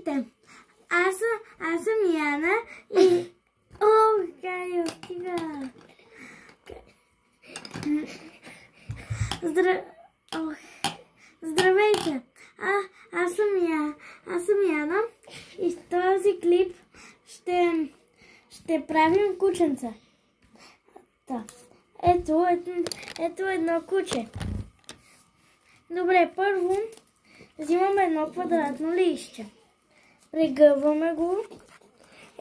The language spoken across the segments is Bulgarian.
Здравейте! Аз съм Яна и... О, Кайо, стига! Здравейте! Аз съм Яна и в този клип ще правим кученца. Ето едно куче. Добре, първо взимаме едно квадратно листче. Прегъваме го.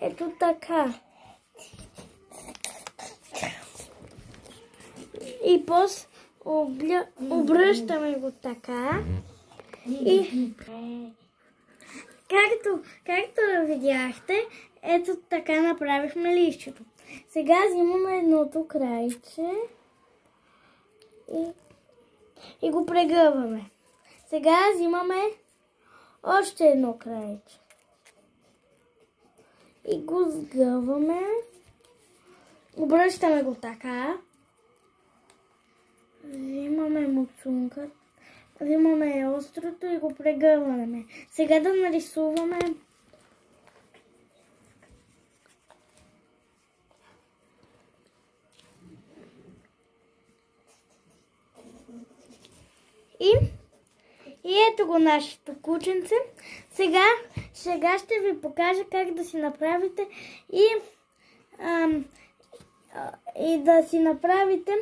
Ето така. И после обръщаме го така. И както видяхте, ето така направихме листчето. Сега взимаме едното крайче и го прегъваме. Сега взимаме още едно крайче и го сгъваме. Обръщаме го така. Взимаме муцунка. Взимаме острото и го прегъваме. Сега да нарисуваме и ето го нашето кученце. Сега ще ви покажа как да си направите и да си направите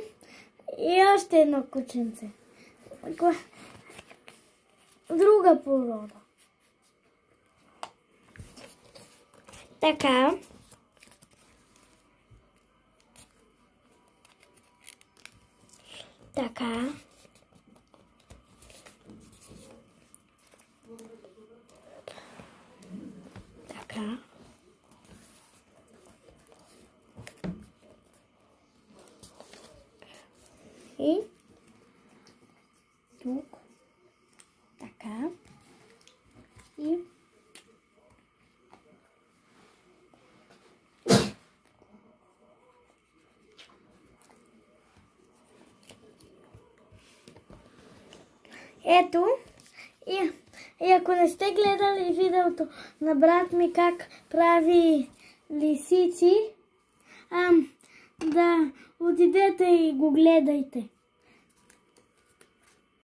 и още едно кученце. Друга порода. Така. Така. Така. И тук. Така. И ето. И ако не сте гледали видеото на брат ми как прави лисици, да отидете и го гледайте.